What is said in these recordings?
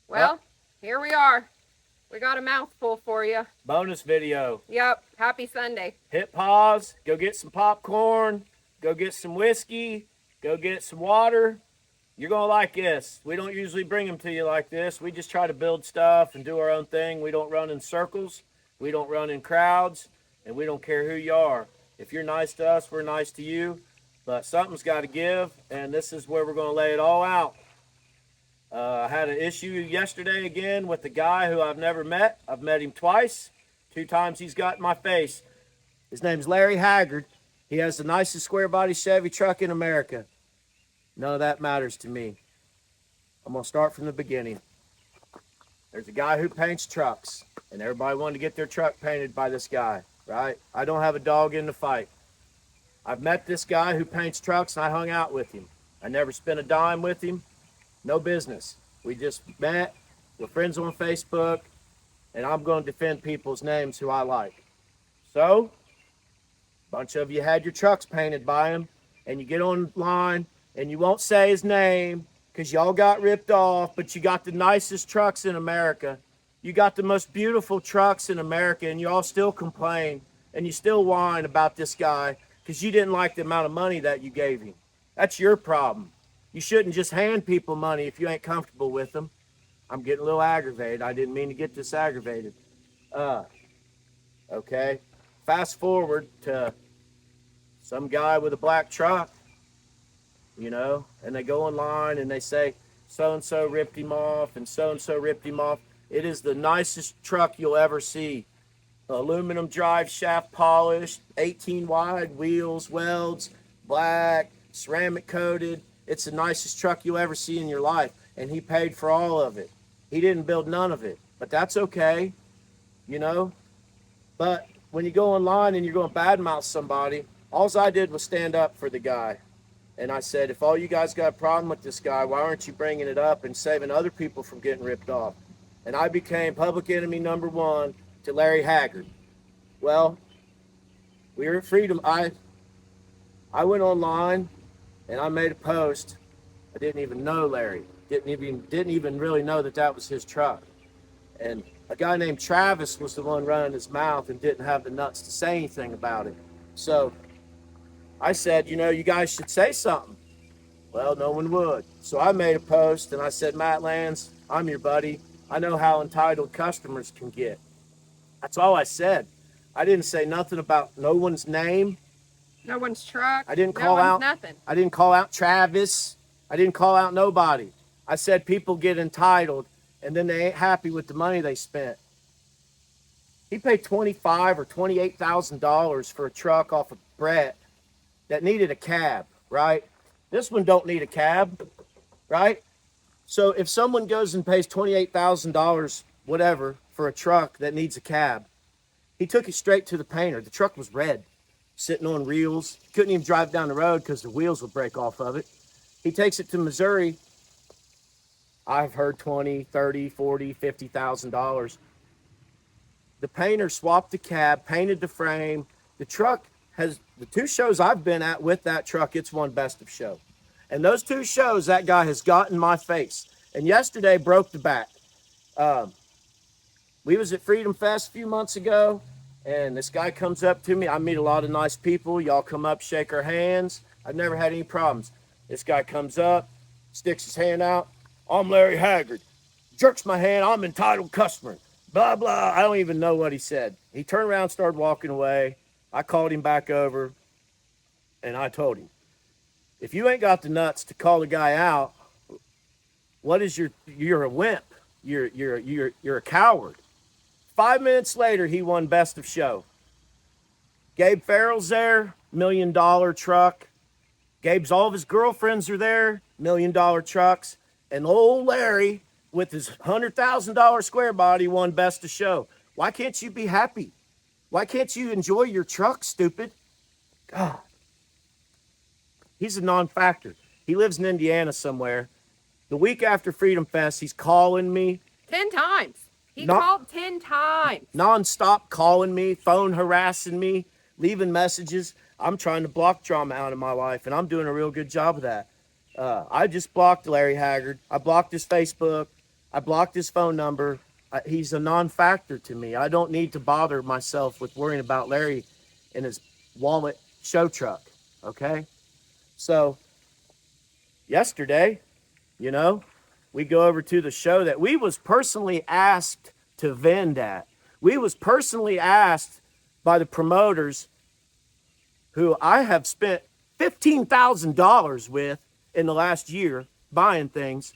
Well, here we are. We got a mouthful for you. Bonus video. Yep. Happy Sunday. Hit pause, go get some popcorn, go get some whiskey, go get some water. You're going to like this. We don't usually bring them to you like this. We just try to build stuff and do our own thing. We don't run in circles. We don't run in crowds. And we don't care who you are. If you're nice to us, we're nice to you. But something's got to give, and this is where we're going to lay it all out. I had an issue yesterday again with a guy who I've never met. I've met him twice. 2 times he's got in my face. His name's Larry Haggard. He has the nicest square body Chevy truck in America. None of that matters to me. I'm going to start from the beginning. There's a guy who paints trucks, and everybody wanted to get their truck painted by this guy, right? I don't have a dog in the fight. I've met this guy who paints trucks, and I hung out with him. I never spent a dime with him. No business. We just met. We're friends on Facebook, and I'm going to defend people's names who I like. So, a bunch of you had your trucks painted by him, and you get online, and you won't say his name because y'all got ripped off, but you got the nicest trucks in America. You got the most beautiful trucks in America, and y'all still complain, and you still whine about this guy because you didn't like the amount of money that you gave him. That's your problem. You shouldn't just hand people money if you ain't comfortable with them. I'm getting a little aggravated. I didn't mean to get this aggravated. Okay. Fast forward to some guy with a black truck, you know, and they go online and they say, so-and-so ripped him off and so-and-so ripped him off. It is the nicest truck you'll ever see. Aluminum drive shaft polished, 18 wide wheels, welds, black, ceramic coated. It's the nicest truck you'll ever see in your life, and he paid for all of it. He didn't build none of it, but that's okay, you know. But when you go online and you're going to badmouth somebody, all I did was stand up for the guy. And I said, if all you guys got a problem with this guy, why aren't you bringing it up and saving other people from getting ripped off? And I became public enemy number 1 to Larry Haggard. Well, we were at Freedom. I went online and I made a post. I didn't even know Larry. Didn't even really know that was his truck. And a guy named Travis was the one running his mouth and didn't have the nuts to say anything about it. So I said, you know, you guys should say something. Well, no one would. So I made a post and I said, Matt Lands, I'm your buddy. I know how entitled customers can get. That's all I said. I didn't say nothing about no one's name. No one's truck. I didn't call out nothing. I didn't call out Travis. I didn't call out nobody. I said people get entitled and then they ain't happy with the money they spent. He paid $25,000 or $28,000 for a truck off of Brett that needed a cab, right? This one don't need a cab, right? So if someone goes and pays $28,000, whatever, for a truck that needs a cab, he took it straight to the painter. The truck was red, sitting on reels. Couldn't even drive down the road because the wheels would break off of it. He takes it to Missouri. I've heard $20,000, $30,000, $40,000, $50,000. The painter swapped the cab, painted the frame. The truck has, the 2 shows I've been at with that truck, it's won best of show. And those 2 shows, that guy has got in my face. And yesterday broke the back. We was at Freedom Fest a few months ago, and this guy comes up to me. I meet a lot of nice people. Y'all come up, shake our hands. I've never had any problems. This guy comes up, sticks his hand out. I'm Larry Haggard. Jerks my hand. I'm an entitled customer. Blah, blah. I don't even know what he said. He turned around, started walking away. I called him back over, and I told him, if you ain't got the nuts to call the guy out, what is you're a wimp. You're a coward. 5 minutes later, he won best of show. Gabe Farrell's there, $1 million truck. Gabe's all of his girlfriends are there, $1 million trucks. And old Larry, with his $100,000 square body, won best of show. Why can't you be happy? Why can't you enjoy your truck, stupid? God. He's a non-factor. He lives in Indiana somewhere. The week after Freedom Fest, he's calling me. 10 times. He called 10 times. Non-stop calling me, phone harassing me, leaving messages. I'm trying to block drama out of my life, and I'm doing a real good job of that. I just blocked Larry Haggard. I blocked his Facebook. I blocked his phone number. He's a non-factor to me. I don't need to bother myself with worrying about Larry and his wallet show truck. Okay? So yesterday, you know, we go over to the show that we was personally asked to vend at. We was personally asked by the promoters who I have spent $15,000 with in the last year buying things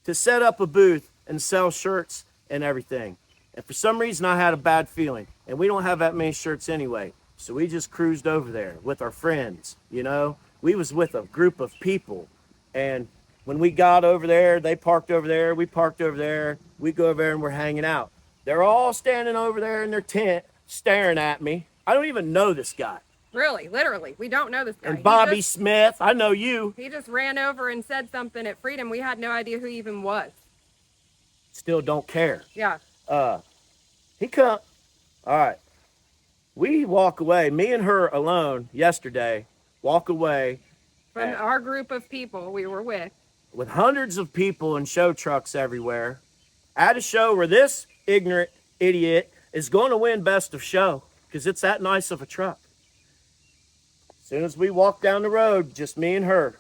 to set up a booth and sell shirts and everything. And for some reason I had a bad feeling, and we don't have that many shirts anyway. So we just cruised over there with our friends, you know. We was with a group of people, and when we got over there, they parked over there, we parked over there, we go over there and we're hanging out. They're all standing over there in their tent staring at me. I don't even know this guy. Really, literally, we don't know this guy. And Bobby Smith, I know you. He just ran over and said something at Freedom. We had no idea who he even was. Still don't care. Yeah. He come. All right. We walk away. Me and her alone yesterday. Walk away From our group of people we were with hundreds of people and show trucks everywhere at a show where this ignorant idiot is going to win best of show because it's that nice of a truck. As soon as we walk down the road, just me and her.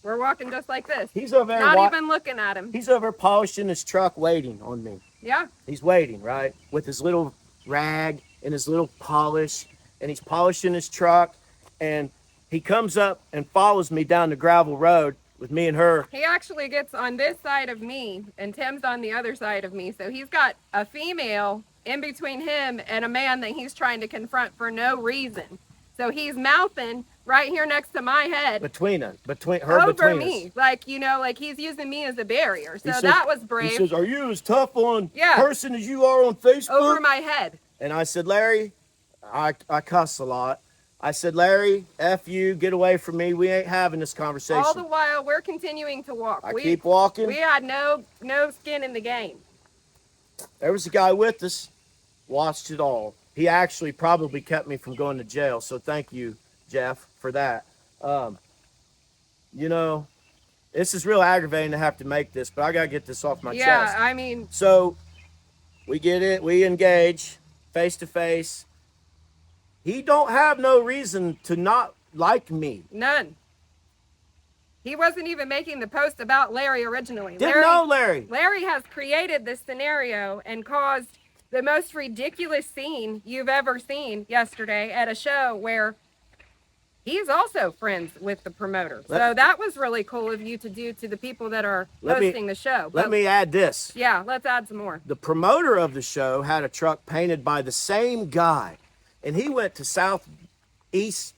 We're walking just like this. He's over there. Not even looking at him. He's over polishing his truck, waiting on me. Yeah. He's waiting, right? With his little rag and his little polish, and he's polishing his truck, and he comes up and follows me down the gravel road with me and her. He actually gets on this side of me, and Tim's on the other side of me. So he's got a female in between him and a man that he's trying to confront for no reason. So he's mouthing right here next to my head. Between me. Like, you know, like he's using me as a barrier. So says, that was brave. He says, "Are you as tough on person as you are on Facebook?" Over my head. And I said, "Larry," I cuss a lot. I said, "Larry, F you, get away from me. We ain't having this conversation." All the while, we're continuing to walk. I keep walking. We had no skin in the game. There was a guy with us, watched it all. He actually probably kept me from going to jail, so thank you, Jeff, for that. You know, this is real aggravating to have to make this, but I got to get this off my chest. Yeah, I mean... So, we get it. We engage face to face. He don't have no reason to not like me. None. He wasn't even making the post about Larry originally. Didn't know Larry. Larry has created this scenario and caused the most ridiculous scene you've ever seen yesterday at a show where he's also friends with the promoter. So that was really cool of you to do to the people that are hosting the show. Let me add this. Yeah, let's add some more. The promoter of the show had a truck painted by the same guy. And he went to Southeast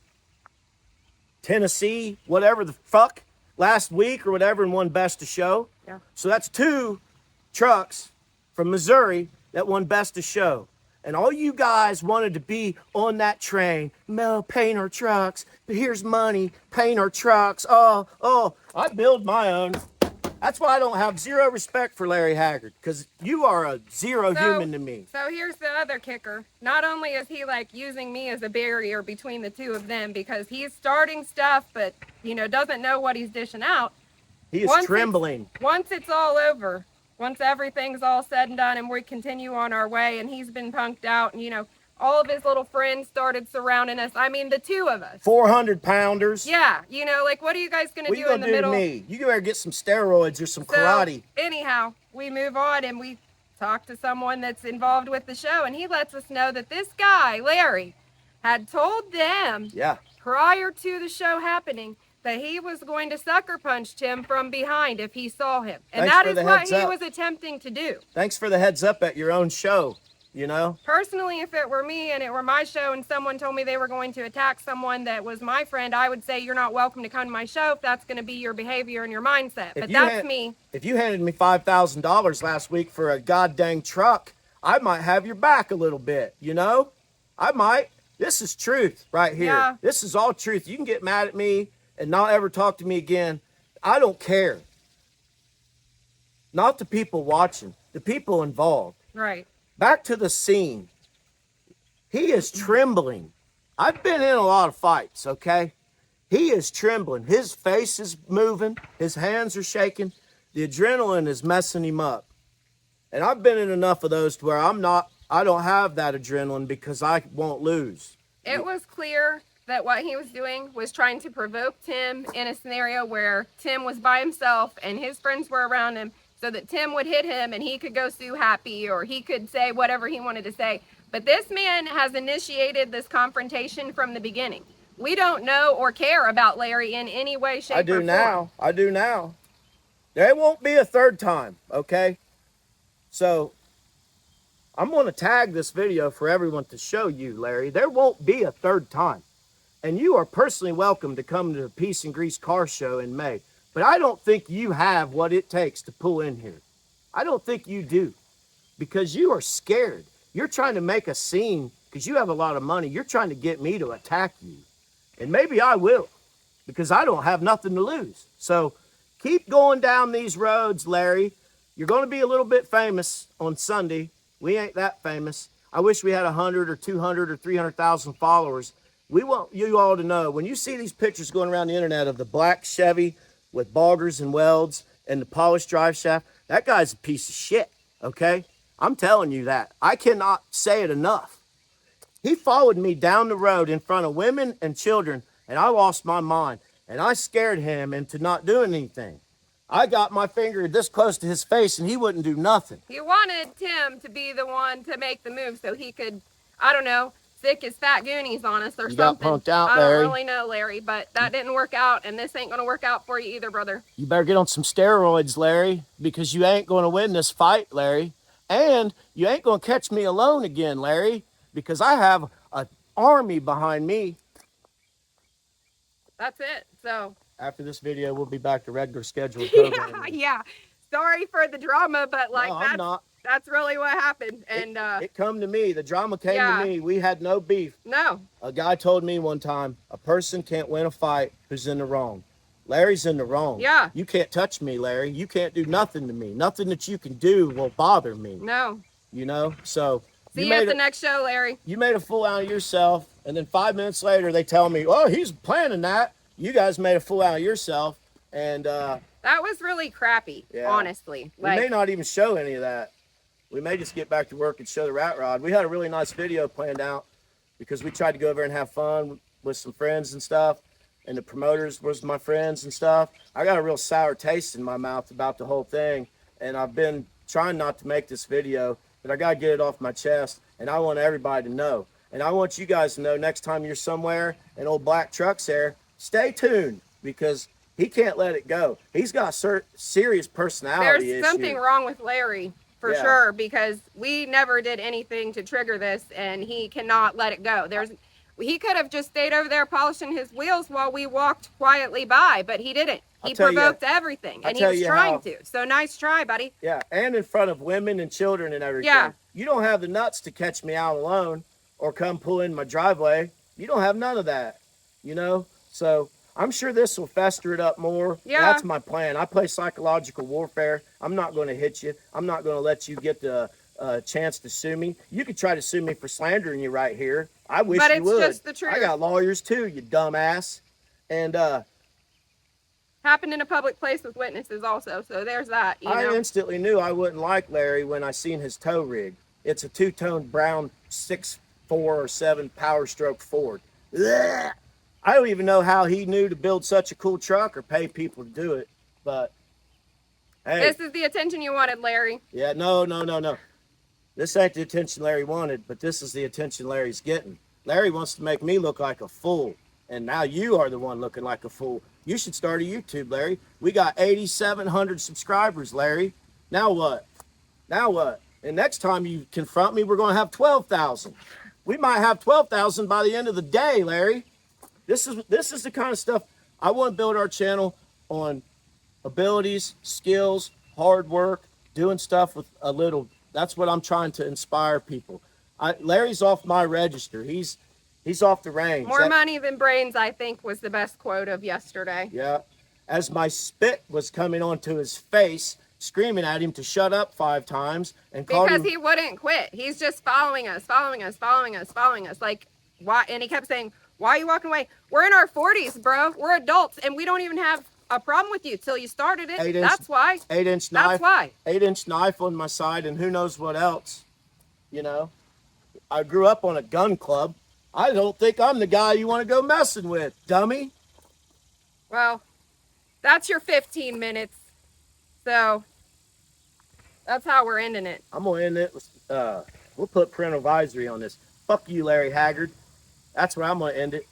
Tennessee, whatever the fuck, last week or whatever, and won Best of Show. Yeah. So that's 2 trucks from Missouri that won Best of Show. And all you guys wanted to be on that train. No, paint our trucks. Here's money. Paint our trucks. Oh, I build my own. That's why I don't have zero respect for Larry Haggard, because you are a zero human to me. So here's the other kicker. Not only is he like using me as a barrier between the two of them because he's starting stuff, but you know, doesn't know what he's dishing out. He is trembling. Once it's all over, once everything's all said and done and we continue on our way and he's been punked out and, you know, all of his little friends started surrounding us. I mean, the 2 of us. 400-pounders. Yeah, you know, like, what are you guys going to do in the middle? What are you going to do to me? You better get some steroids or some karate. Anyhow, we move on and we talk to someone that's involved with the show, and he lets us know that this guy, Larry, had told them prior to the show happening that he was going to sucker punch Tim from behind if he saw him. And that is what he was attempting to do. Thanks for the heads up at your own show. You know? Personally, if it were me and it were my show and someone told me they were going to attack someone that was my friend, I would say, you're not welcome to come to my show if that's going to be your behavior and your mindset. But that's me. If you handed me $5,000 last week for a goddamn truck, I might have your back a little bit, you know? I might. This is truth right here. Yeah. This is all truth. You can get mad at me and not ever talk to me again. I don't care. Not the people watching, the people involved. Right. Back to the scene. He is trembling. I've been in a lot of fights, okay? He is trembling. His face is moving. His hands are shaking. The adrenaline is messing him up. And I've been in enough of those to where I don't have that adrenaline because I won't lose. It was clear that what he was doing was trying to provoke Tim in a scenario where Tim was by himself and his friends were around him, so that Tim would hit him and he could go sue Happy, or he could say whatever he wanted to say. But this man has initiated this confrontation from the beginning. We don't know or care about Larry in any way, shape, or form. I do now. There won't be a third time, okay? So I'm going to tag this video for everyone to show you, Larry. There won't be a third time. And you are personally welcome to come to the Peace and Grease car show in May. But I don't think you have what it takes to pull in here. I don't think you do. Because you are scared. You're trying to make a scene because you have a lot of money. You're trying to get me to attack you. And maybe I will, because I don't have nothing to lose. So keep going down these roads, Larry. You're going to be a little bit famous on Sunday. We ain't that famous. I wish we had 100 or 200 or 300,000 followers. We want you all to know, when you see these pictures going around the internet of the black Chevy with boggers and welds and the polished drive shaft, that guy's a piece of shit, okay? I'm telling you that. I cannot say it enough. He followed me down the road in front of women and children, and I lost my mind. And I scared him into not doing anything. I got my finger this close to his face, and he wouldn't do nothing. He wanted Tim to be the one to make the move so he could, I don't know, stick his fat goonies on us or something. Got punked out, Larry. I don't really know, Larry, but that didn't work out, and this ain't going to work out for you either, brother. You better get on some steroids, Larry, because you ain't going to win this fight, Larry. And you ain't going to catch me alone again, Larry, because I have an army behind me. That's it. So after this video, we'll be back to regular scheduled programming. Yeah. Sorry for the drama, but like no, that's really what happened. And it come to me. The drama came to me. We had no beef. No. A guy told me one time, a person can't win a fight who's in the wrong. Larry's in the wrong. Yeah. You can't touch me, Larry. You can't do nothing to me. Nothing that you can do will bother me. No. You know? So see you at the next show, Larry. You made a fool out of yourself, and then 5 minutes later they tell me, oh, he's planning that. You guys made a fool out of yourself. And that was really crappy, honestly. We may not even show any of that. We may just get back to work and show the rat rod. We had a really nice video planned out because we tried to go over and have fun with some friends and stuff. And the promoters was my friends and stuff. I got a real sour taste in my mouth about the whole thing. And I've been trying not to make this video, but I got to get it off my chest. And I want everybody to know. And I want you guys to know next time you're somewhere and old Black Truck's there, stay tuned because he can't let it go. He's got serious personality issues. There's something wrong with Larry for sure, because we never did anything to trigger this and he cannot let it go. He could have just stayed over there polishing his wheels while we walked quietly by, but he didn't. He provoked everything, and he was trying to. So nice try, buddy. Yeah, and in front of women and children and everything. Yeah. You don't have the nuts to catch me out alone or come pull in my driveway. You don't have none of that, you know? So I'm sure this will fester it up more. Yeah. That's my plan. I play psychological warfare. I'm not going to hit you. I'm not going to let you get the chance to sue me. You could try to sue me for slandering you right here. I wish you would. But it's just the truth. I got lawyers too, you dumbass. And happened in a public place with witnesses also, so there's that. I instantly knew I wouldn't like Larry when I seen his tow rig. It's a two-tone brown 6.4 or 7 Power Stroke Ford. Ugh. I don't even know how he knew to build such a cool truck or pay people to do it, but hey. This is the attention you wanted, Larry. Yeah, no. This ain't the attention Larry wanted, but this is the attention Larry's getting. Larry wants to make me look like a fool, and now you are the one looking like a fool. You should start a YouTube, Larry. We got 8,700 subscribers, Larry. Now what? And next time you confront me, we're going to have 12,000. We might have 12,000 by the end of the day, Larry. This is the kind of stuff I want to build our channel on: abilities, skills, hard work, doing stuff with a little. That's what I'm trying to inspire people. Larry's off my register. He's off the range. More money than brains, I think, was the best quote of yesterday. Yeah. As my spit was coming onto his face, screaming at him to shut up 5 times. Because he wouldn't quit. He's just following us. Like, why? And he kept saying, why are you walking away? We're in our 40s, bro. We're adults, and we don't even have a problem with you till you started it. 8-inch, That's why. 8-inch knife. That's why. 8-inch knife on my side, and who knows what else. You know, I grew up on a gun club. I don't think I'm the guy you want to go messing with, dummy. Well, that's your 15 minutes. So that's how we're ending it. I'm gonna end it with we'll put parental advisory on this. Fuck you, Larry Haggard. That's where I'm gonna end it.